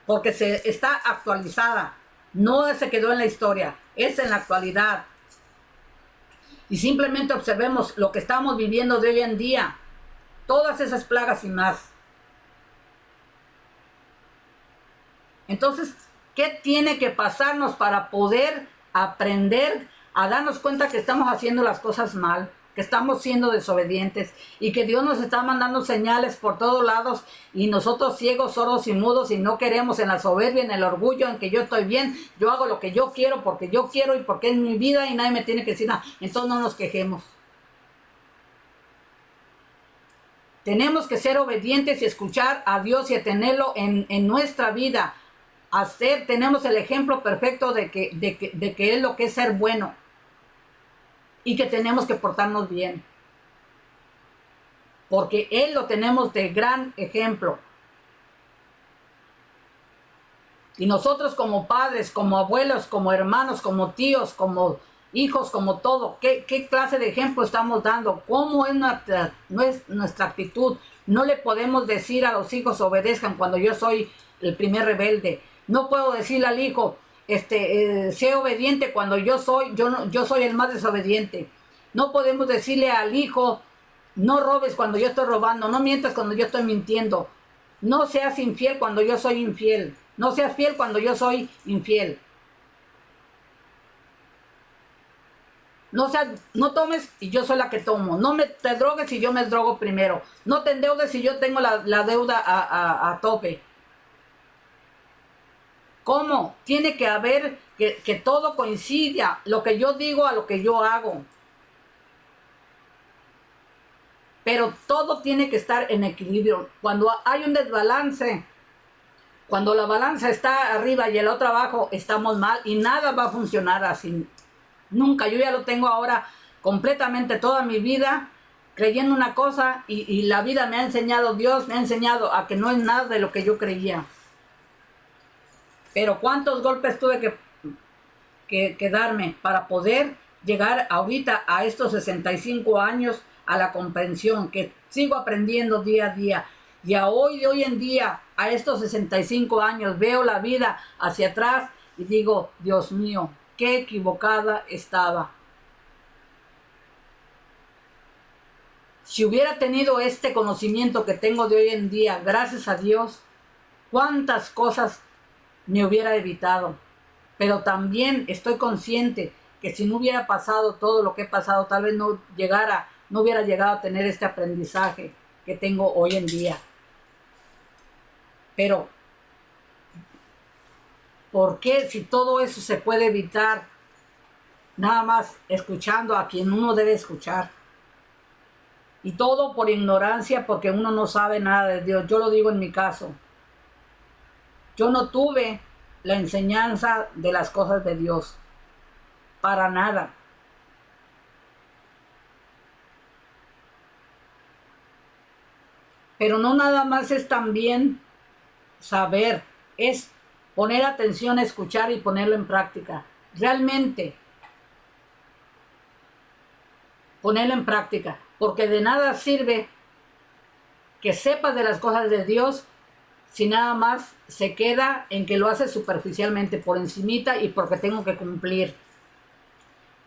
S1: Porque está actualizada. No se quedó en la historia, es en la actualidad. Y simplemente observemos lo que estamos viviendo de hoy en día. Todas esas plagas y más. Entonces, ¿qué tiene que pasarnos para poder aprender a darnos cuenta que estamos haciendo las cosas mal? Que estamos siendo desobedientes y que Dios nos está mandando señales por todos lados y nosotros ciegos, sordos y mudos y no queremos en la soberbia, en el orgullo, en que yo estoy bien, yo hago lo que yo quiero porque yo quiero y porque es mi vida y nadie me tiene que decir nada. Entonces no nos quejemos. Tenemos que ser obedientes y escuchar a Dios y tenerlo en nuestra vida. Tenemos el ejemplo perfecto de que es lo que es ser bueno. Y que tenemos que portarnos bien. Porque Él lo tenemos de gran ejemplo. Y nosotros como padres, como abuelos, como hermanos, como tíos, como hijos, como todo, ¿qué clase de ejemplo estamos dando? ¿Cómo es nuestra actitud? No le podemos decir a los hijos obedezcan cuando yo soy el primer rebelde. No puedo decirle al hijo, sé obediente cuando yo soy el más desobediente. No podemos decirle al hijo, no robes cuando yo estoy robando, no mientas cuando yo estoy mintiendo, no seas infiel cuando yo soy infiel, no seas fiel cuando yo soy infiel. No tomes y yo soy la que tomo, no te drogues y yo me drogo primero, no te endeudes y yo tengo la deuda a tope. ¿Cómo? Tiene que haber que todo coincida, lo que yo digo a lo que yo hago. Pero todo tiene que estar en equilibrio. Cuando hay un desbalance, Cuando la balanza está arriba y el otro abajo, estamos mal y nada va a funcionar así. Nunca. Yo ya lo tengo ahora completamente toda mi vida creyendo una cosa y la vida me ha enseñado, Dios me ha enseñado a que no es nada de lo que yo creía. Pero cuántos golpes tuve que darme para poder llegar ahorita a estos 65 años a la comprensión, que sigo aprendiendo día a día. Y a hoy en día, a estos 65 años, veo la vida hacia atrás y digo, Dios mío, qué equivocada estaba. Si hubiera tenido este conocimiento que tengo de hoy en día, gracias a Dios, cuántas cosas me hubiera evitado. Pero también estoy consciente que si no hubiera pasado todo lo que he pasado, tal vez no hubiera llegado a tener este aprendizaje que tengo hoy en día. Pero, ¿por qué si todo eso se puede evitar nada más escuchando a quien uno debe escuchar? Y todo por ignorancia, porque uno no sabe nada de Dios. Yo lo digo en mi caso. Yo no tuve la enseñanza de las cosas de Dios. Para nada. Pero no nada más es también saber, es poner atención, escuchar y ponerlo en práctica. Realmente, ponerlo en práctica. Porque de nada sirve que sepas de las cosas de Dios si nada más se queda en que lo haces superficialmente, por encimita y porque tengo que cumplir.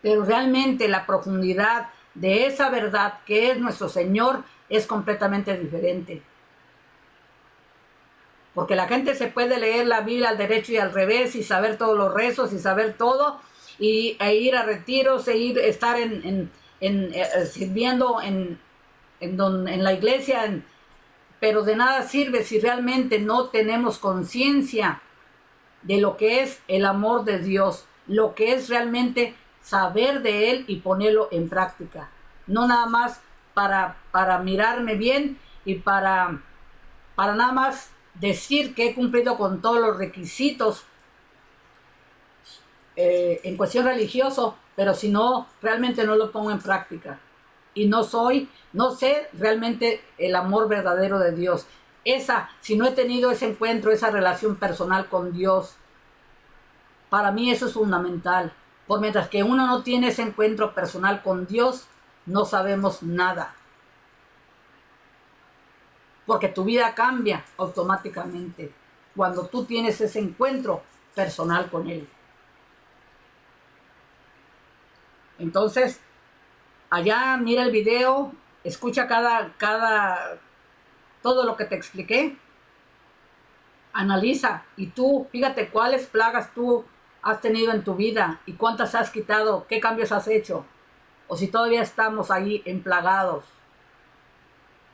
S1: Pero realmente la profundidad de esa verdad que es nuestro Señor es completamente diferente. Porque la gente se puede leer la Biblia al derecho y al revés y saber todos los rezos y saber todo e ir a retiros estar sirviendo en la iglesia, pero de nada sirve si realmente no tenemos conciencia de lo que es el amor de Dios, lo que es realmente saber de Él y ponerlo en práctica. No nada más para mirarme bien y para nada más decir que he cumplido con todos los requisitos en cuestión religioso, pero si no, realmente no lo pongo en práctica. Y no sé realmente el amor verdadero de Dios. Si no he tenido ese encuentro, esa relación personal con Dios, para mí eso es fundamental. Por mientras que uno no tiene ese encuentro personal con Dios, no sabemos nada. Porque tu vida cambia automáticamente cuando tú tienes ese encuentro personal con Él. Entonces, allá mira el video, escucha todo lo que te expliqué, analiza y tú fíjate cuáles plagas tú has tenido en tu vida y cuántas has quitado, qué cambios has hecho, o si todavía estamos ahí emplagados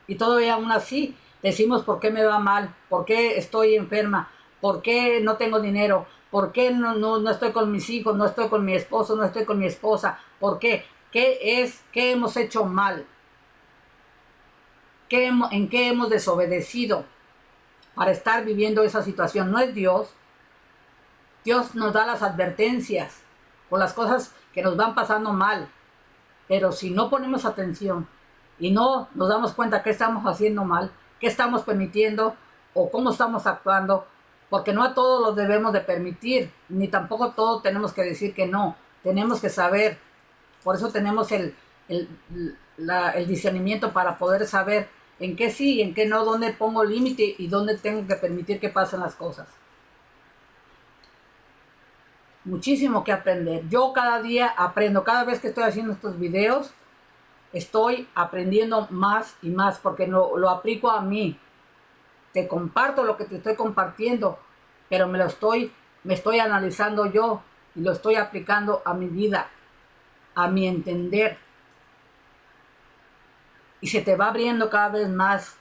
S1: y todavía aún así decimos por qué me va mal, por qué estoy enferma, por qué no tengo dinero, por qué no estoy con mis hijos, no estoy con mi esposo, no estoy con mi esposa, por qué. ¿Qué hemos hecho mal? ¿En qué hemos desobedecido para estar viviendo esa situación? No es Dios. Dios nos da las advertencias por las cosas que nos van pasando mal. Pero si no ponemos atención y no nos damos cuenta qué estamos haciendo mal, qué estamos permitiendo o cómo estamos actuando, porque no a todos los debemos de permitir, ni tampoco todos tenemos que decir que no. Tenemos que saber. Por eso tenemos el discernimiento para poder saber en qué sí y en qué no, dónde pongo límite y dónde tengo que permitir que pasen las cosas. Muchísimo que aprender. Yo cada día aprendo, cada vez que estoy haciendo estos videos, estoy aprendiendo más y más porque lo aplico a mí. Te comparto lo que te estoy compartiendo, pero me estoy analizando yo y lo estoy aplicando a mi vida, a mi entender. Y se te va abriendo cada vez más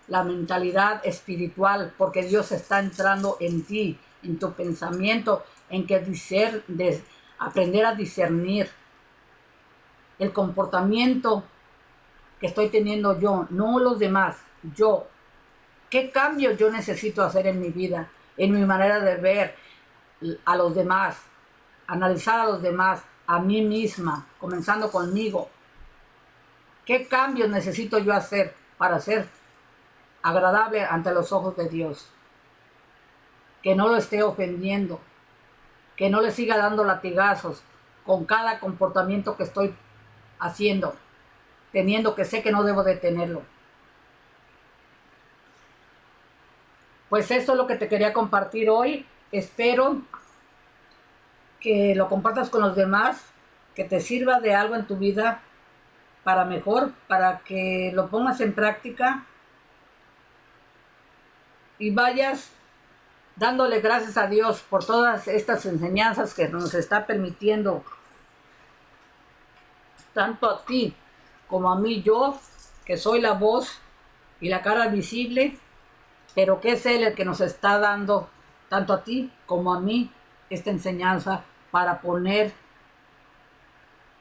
S1: la mentalidad espiritual, porque Dios está entrando en ti, en tu pensamiento, en que aprender a discernir el comportamiento que estoy teniendo yo, no los demás, yo. ¿Qué cambios yo necesito hacer en mi vida, en mi manera de ver a los demás, analizar a los demás, a mí misma, comenzando conmigo? ¿Qué cambios necesito yo hacer para ser agradable ante los ojos de Dios? Que no lo esté ofendiendo, que no le siga dando latigazos con cada comportamiento que estoy haciendo, teniendo que sé que no debo de tenerlo. Pues eso es lo que te quería compartir hoy. Espero que lo compartas con los demás, que te sirva de algo en tu vida para mejor, para que lo pongas en práctica y vayas dándole gracias a Dios por todas estas enseñanzas que nos está permitiendo, tanto a ti como a mí, yo, que soy la voz y la cara visible, pero que es Él el que nos está dando, tanto a ti como a mí, esta enseñanza para ponerla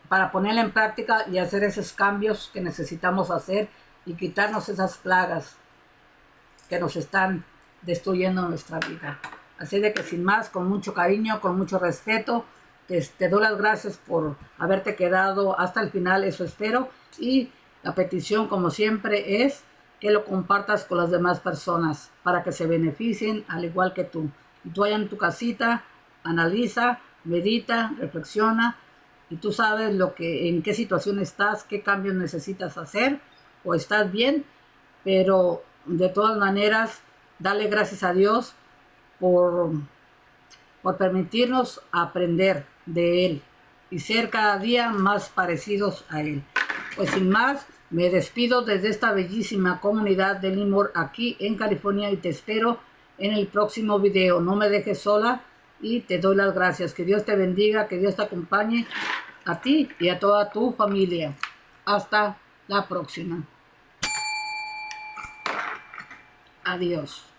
S1: en práctica y hacer esos cambios que necesitamos hacer y quitarnos esas plagas que nos están destruyendo nuestra vida. Así de que sin más, con mucho cariño, con mucho respeto, te doy las gracias por haberte quedado hasta el final, eso espero. Y la petición, como siempre, es que lo compartas con las demás personas para que se beneficien al igual que tú. Y tú allá en tu casita, analiza, medita, reflexiona y tú sabes en qué situación estás, qué cambios necesitas hacer o estás bien, pero de todas maneras, dale gracias a Dios por permitirnos aprender de Él y ser cada día más parecidos a Él. Pues sin más, me despido desde esta bellísima comunidad de Lemoore aquí en California y te espero en el próximo video. No me dejes sola y te doy las gracias. Que Dios te bendiga, que Dios te acompañe a ti y a toda tu familia. Hasta la próxima. Adiós.